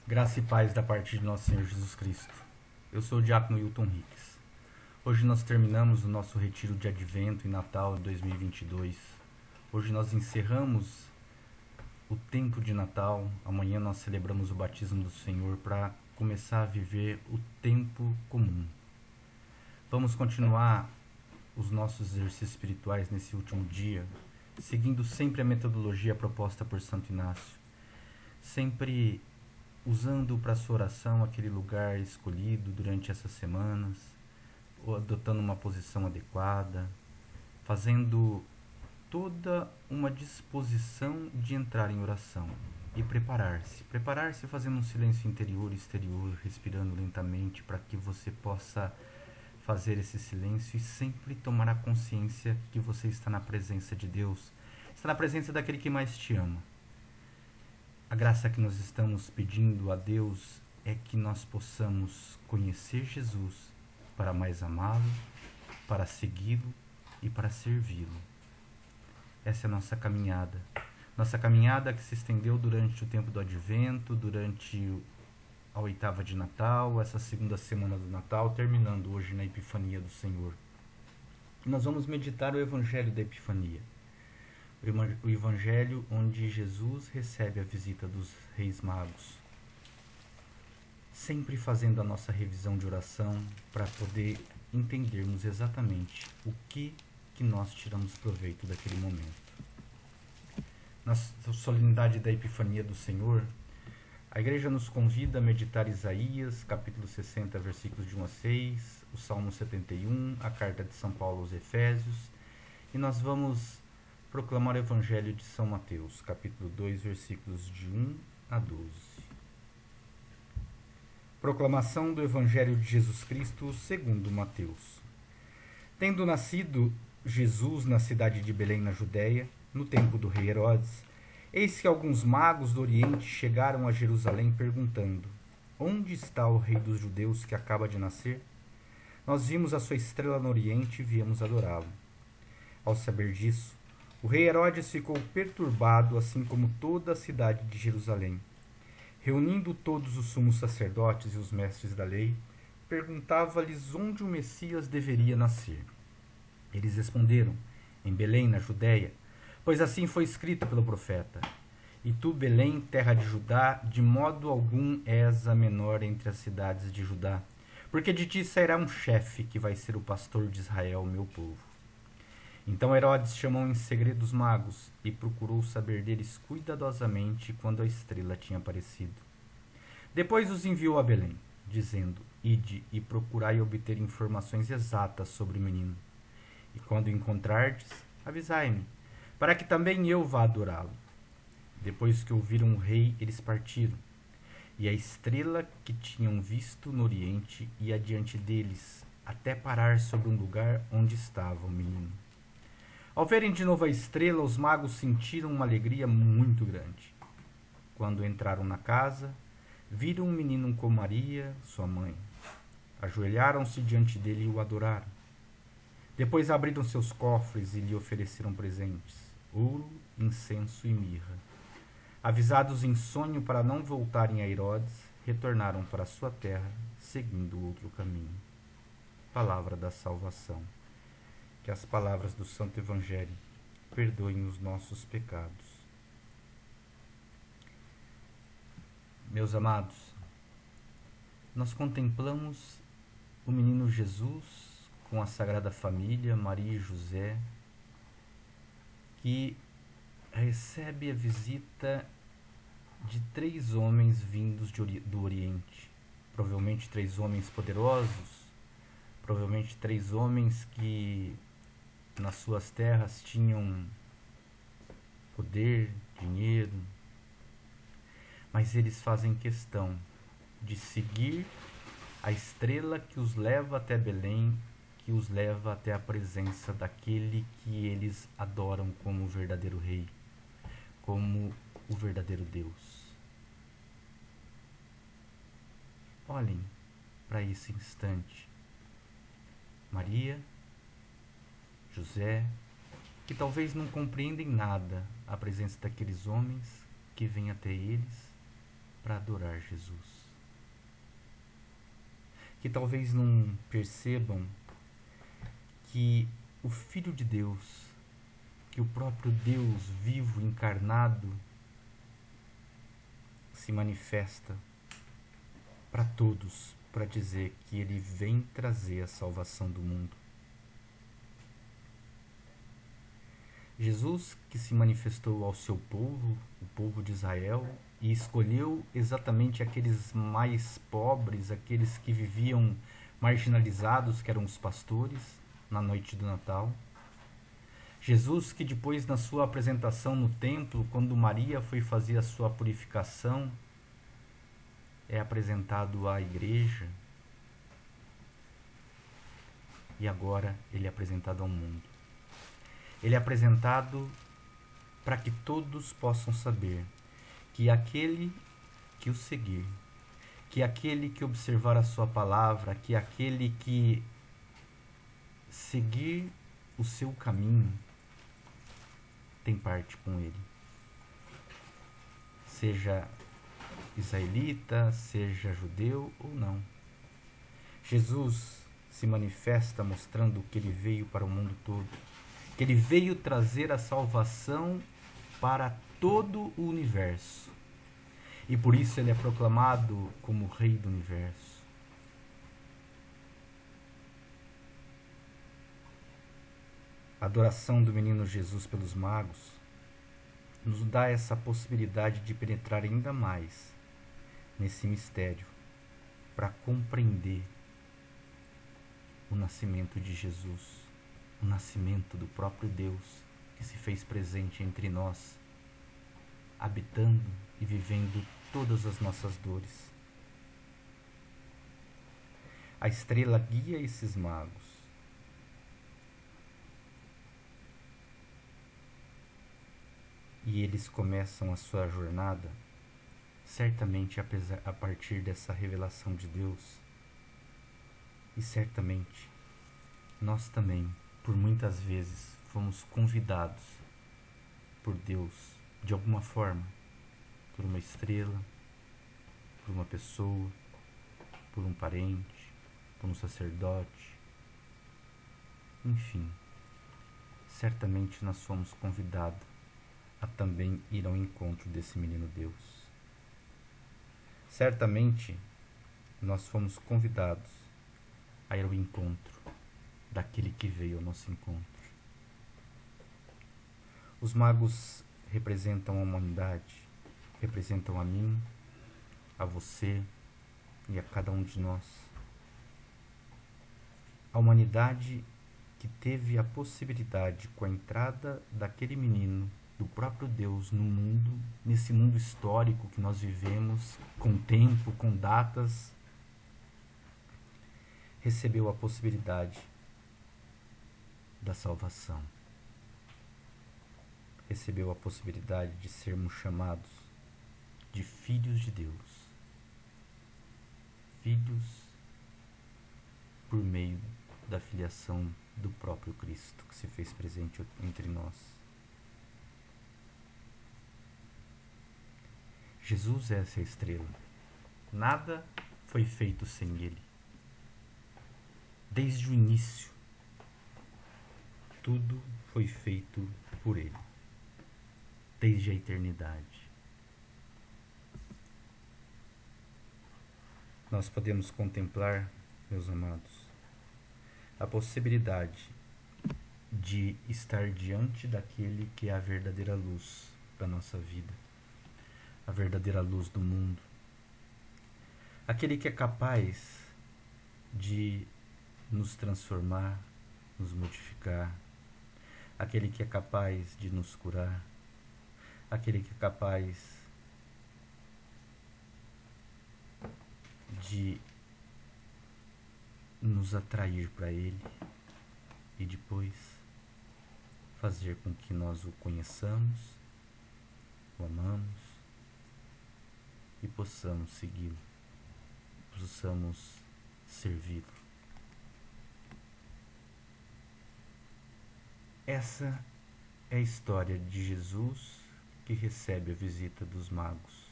Graça e paz da parte de nosso Senhor Jesus Cristo. Eu sou o diácono Hilton Hicks. Hoje nós terminamos o nosso retiro de Advento e Natal de 2022. Hoje nós encerramos o tempo de Natal. Amanhã nós celebramos o batismo do Senhor para começar a viver o tempo comum. Vamos continuar os nossos exercícios espirituais nesse último dia, seguindo sempre a metodologia proposta por Santo Inácio, sempre usando para sua oração aquele lugar escolhido durante essas semanas, ou adotando uma posição adequada, fazendo toda uma disposição de entrar em oração e preparar-se fazendo um silêncio interior e exterior, respirando lentamente para que você possa fazer esse silêncio e sempre tomar a consciência que você está na presença de Deus, está na presença daquele que mais te ama. A graça que nós estamos pedindo a Deus é que nós possamos conhecer Jesus para mais amá-lo, para segui-lo e para servi-lo. Essa é a nossa caminhada. Nossa caminhada que se estendeu durante o tempo do Advento, durante a oitava de Natal, essa segunda semana do Natal, terminando hoje na Epifania do Senhor. E nós vamos meditar o Evangelho da Epifania. O Evangelho onde Jesus recebe a visita dos Reis Magos. Sempre fazendo a nossa revisão de oração para poder entendermos exatamente o que nós tiramos proveito daquele momento. Na solenidade da Epifania do Senhor, a Igreja nos convida a meditar Isaías, capítulo 60, versículos de 1 a 6, o Salmo 71, a carta de São Paulo aos Efésios, e nós vamos proclamar o Evangelho de São Mateus, capítulo 2, versículos de 1 a 12. Proclamação do Evangelho de Jesus Cristo segundo Mateus. Tendo nascido Jesus na cidade de Belém, na Judéia, no tempo do rei Herodes, eis que alguns magos do Oriente chegaram a Jerusalém perguntando: Onde está o rei dos judeus que acaba de nascer? Nós vimos a sua estrela no Oriente e viemos adorá-lo. Ao saber disso, o rei Herodes ficou perturbado, assim como toda a cidade de Jerusalém. Reunindo todos os sumos sacerdotes e os mestres da lei, perguntava-lhes onde o Messias deveria nascer. Eles responderam: em Belém, na Judéia, pois assim foi escrito pelo profeta: E tu, Belém, terra de Judá, de modo algum és a menor entre as cidades de Judá, porque de ti sairá um chefe que vai ser o pastor de Israel, meu povo. Então Herodes chamou em segredo os magos e procurou saber deles cuidadosamente quando a estrela tinha aparecido. Depois os enviou a Belém, dizendo: Ide e procurai obter informações exatas sobre o menino. E quando o encontrardes, avisai-me, para que também eu vá adorá-lo. Depois que ouviram o rei, eles partiram. E a estrela que tinham visto no Oriente ia adiante deles, até parar sobre um lugar onde estava o menino. Ao verem de novo a estrela, os magos sentiram uma alegria muito grande. Quando entraram na casa, viram um menino com Maria, sua mãe. Ajoelharam-se diante dele e o adoraram. Depois abriram seus cofres e lhe ofereceram presentes: ouro, incenso e mirra. Avisados em sonho para não voltarem a Herodes, retornaram para sua terra, seguindo outro caminho. Palavra da salvação. Que as palavras do Santo Evangelho perdoem os nossos pecados. Meus amados, nós contemplamos o menino Jesus com a Sagrada Família, Maria e José, que recebe a visita de 3 homens vindos do Oriente. Provavelmente 3 homens poderosos, provavelmente 3 homens que nas suas terras tinham poder, dinheiro, mas eles fazem questão de seguir a estrela que os leva até Belém, que os leva até a presença daquele que eles adoram como o verdadeiro rei, como o verdadeiro Deus. Olhem para esse instante. Maria, José, que talvez não compreendem nada a presença daqueles homens que vêm até eles, para adorar Jesus. Que talvez não percebam que o Filho de Deus, que o próprio Deus vivo, encarnado, se manifesta para todos, para dizer que ele vem trazer a salvação do mundo. Jesus que se manifestou ao seu povo, o povo de Israel, e escolheu exatamente aqueles mais pobres, aqueles que viviam marginalizados, que eram os pastores, na noite do Natal. Jesus que depois, na sua apresentação no templo, quando Maria foi fazer a sua purificação, é apresentado à igreja, e agora ele é apresentado ao mundo. Ele é apresentado para que todos possam saber que aquele que o seguir, que aquele que observar a sua palavra, que aquele que seguir o seu caminho, tem parte com ele. Seja israelita, seja judeu ou não. Jesus se manifesta mostrando que ele veio para o mundo todo, que ele veio trazer a salvação para todo o universo. E por isso ele é proclamado como o Rei do Universo. A adoração do menino Jesus pelos magos nos dá essa possibilidade de penetrar ainda mais nesse mistério, para compreender o nascimento de Jesus, o nascimento do próprio Deus que se fez presente entre nós, habitando e vivendo todas as nossas dores. A estrela guia esses magos. E eles começam a sua jornada, certamente a partir dessa revelação de Deus. E certamente nós também, por muitas vezes, fomos convidados por Deus, de alguma forma, por uma estrela, por uma pessoa, por um parente, por um sacerdote. Enfim, certamente nós fomos convidados a também ir ao encontro desse menino Deus. Certamente nós fomos convidados a ir ao encontro daquele que veio ao nosso encontro. Os magos representam a humanidade, representam a mim, a você e a cada um de nós. A humanidade que teve a possibilidade, com a entrada daquele menino, do próprio Deus no mundo, nesse mundo histórico que nós vivemos, com tempo, com datas, recebeu a possibilidade da salvação. Recebeu a possibilidade de sermos chamados de filhos de Deus. Filhos por meio da filiação do próprio Cristo, que se fez presente entre nós. Jesus é essa estrela. Nada foi feito sem ele. Desde o início, tudo foi feito por ele. Desde a eternidade. Nós podemos contemplar, meus amados, a possibilidade de estar diante daquele que é a verdadeira luz da nossa vida, a verdadeira luz do mundo, aquele que é capaz de nos transformar, nos modificar, aquele que é capaz de nos curar, aquele que é capaz de nos atrair para ele e depois fazer com que nós o conheçamos, o amamos e possamos segui-lo, possamos servi-lo. Essa é a história de Jesus que recebe a visita dos magos,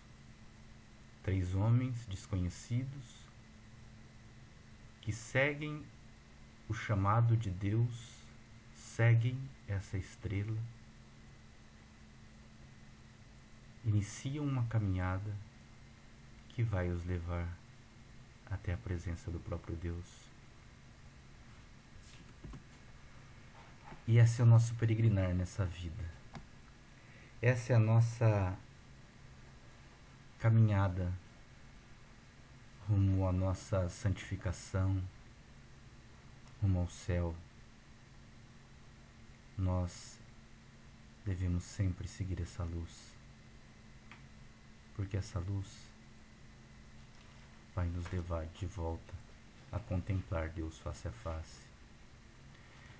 3 homens desconhecidos que seguem o chamado de Deus, seguem essa estrela, iniciam uma caminhada que vai os levar até a presença do próprio Deus. E esse é o nosso peregrinar nessa vida. Essa é a nossa caminhada rumo à nossa santificação, rumo ao céu. Nós devemos sempre seguir essa luz, porque essa luz vai nos levar de volta a contemplar Deus face a face.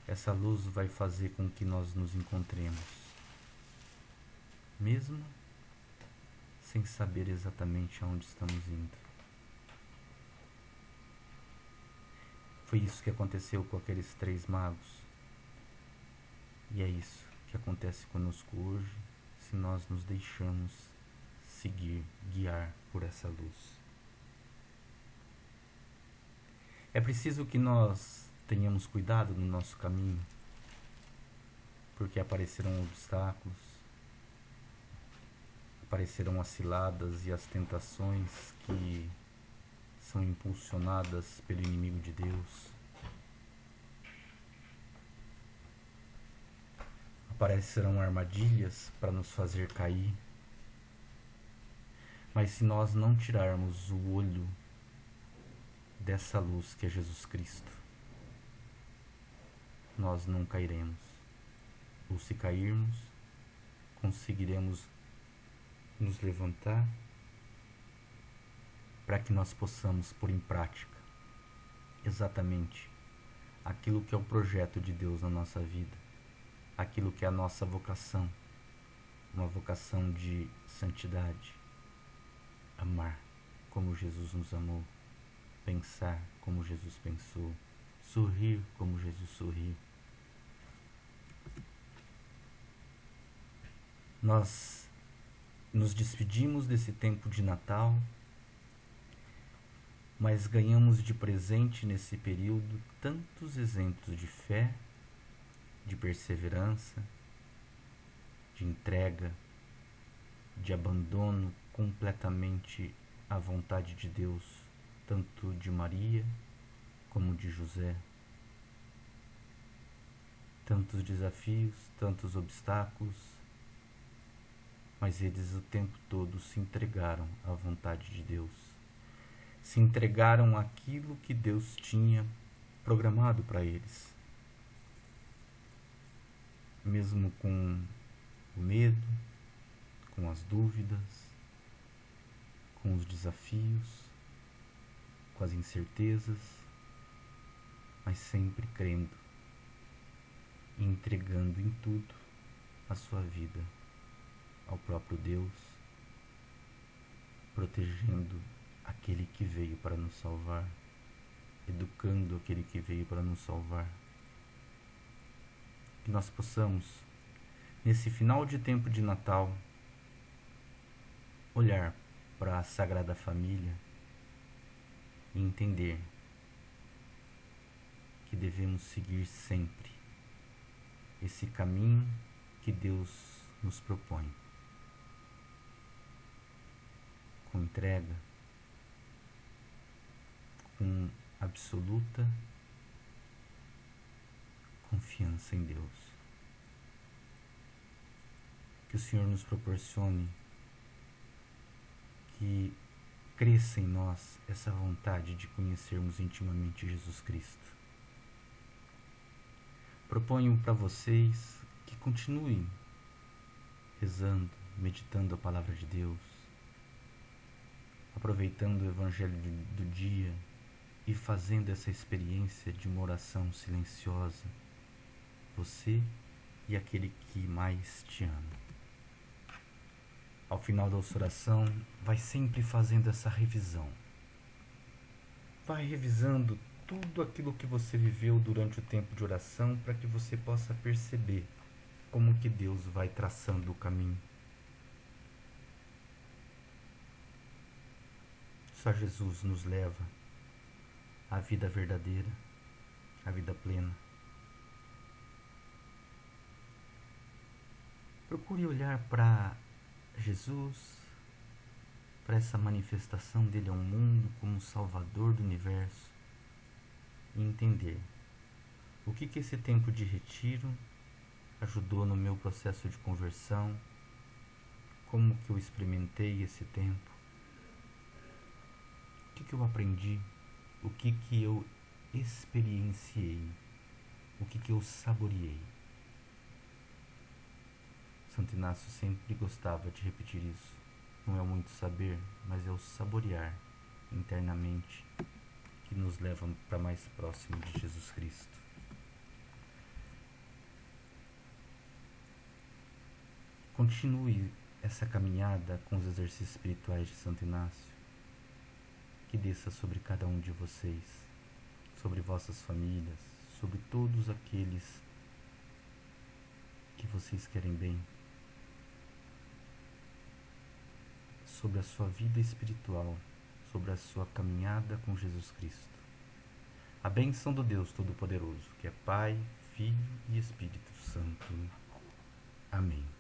Essa luz vai fazer com que nós nos encontremos, mesmo sem saber exatamente aonde estamos indo. Foi isso que aconteceu com aqueles 3 magos. E é isso que acontece conosco hoje, se nós nos deixamos seguir, guiar por essa luz. É preciso que nós tenhamos cuidado no nosso caminho, porque aparecerão obstáculos, aparecerão as ciladas e as tentações que são impulsionadas pelo inimigo de Deus. Aparecerão armadilhas para nos fazer cair. Mas se nós não tirarmos o olho dessa luz que é Jesus Cristo, nós não cairemos. Ou se cairmos, conseguiremos nos levantar para que nós possamos pôr em prática exatamente aquilo que é o projeto de Deus na nossa vida, aquilo que é a nossa vocação, uma vocação de santidade, amar como Jesus nos amou, pensar como Jesus pensou, sorrir como Jesus sorriu. Nós nos despedimos desse tempo de Natal, mas ganhamos de presente nesse período tantos exemplos de fé, de perseverança, de entrega, de abandono completamente à vontade de Deus, tanto de Maria como de José. Tantos desafios, tantos obstáculos, mas eles o tempo todo se entregaram à vontade de Deus. Se entregaram àquilo que Deus tinha programado para eles. Mesmo com o medo, com as dúvidas, com os desafios, com as incertezas, mas sempre crendo e entregando em tudo a sua vida ao próprio Deus, protegendo aquele que veio para nos salvar, educando aquele que veio para nos salvar. Que nós possamos, nesse final de tempo de Natal, olhar para a Sagrada Família e entender que devemos seguir sempre esse caminho que Deus nos propõe, com entrega, com absoluta confiança em Deus. Que o Senhor nos proporcione que cresça em nós essa vontade de conhecermos intimamente Jesus Cristo. Proponho para vocês que continuem rezando, meditando a palavra de Deus, aproveitando o evangelho do dia e fazendo essa experiência de uma oração silenciosa, você e aquele que mais te ama. Ao final da oração, vai sempre fazendo essa revisão. Vai revisando tudo aquilo que você viveu durante o tempo de oração para que você possa perceber como que Deus vai traçando o caminho. Só Jesus nos leva à vida verdadeira, à vida plena. Procure olhar para Jesus, para essa manifestação dele ao mundo como Salvador do universo e entender o que esse tempo de retiro ajudou no meu processo de conversão, como que eu experimentei esse tempo, o que eu aprendi, o que eu experienciei, o que eu saboreei. Santo Inácio sempre gostava de repetir isso. Não é muito saber, mas é o saborear internamente que nos leva para mais próximo de Jesus Cristo. Continue essa caminhada com os exercícios espirituais de Santo Inácio, que desça sobre cada um de vocês, sobre vossas famílias, sobre todos aqueles que vocês querem bem, sobre a sua vida espiritual, sobre a sua caminhada com Jesus Cristo. A bênção do Deus Todo-Poderoso, que é Pai, Filho e Espírito Santo. Amém.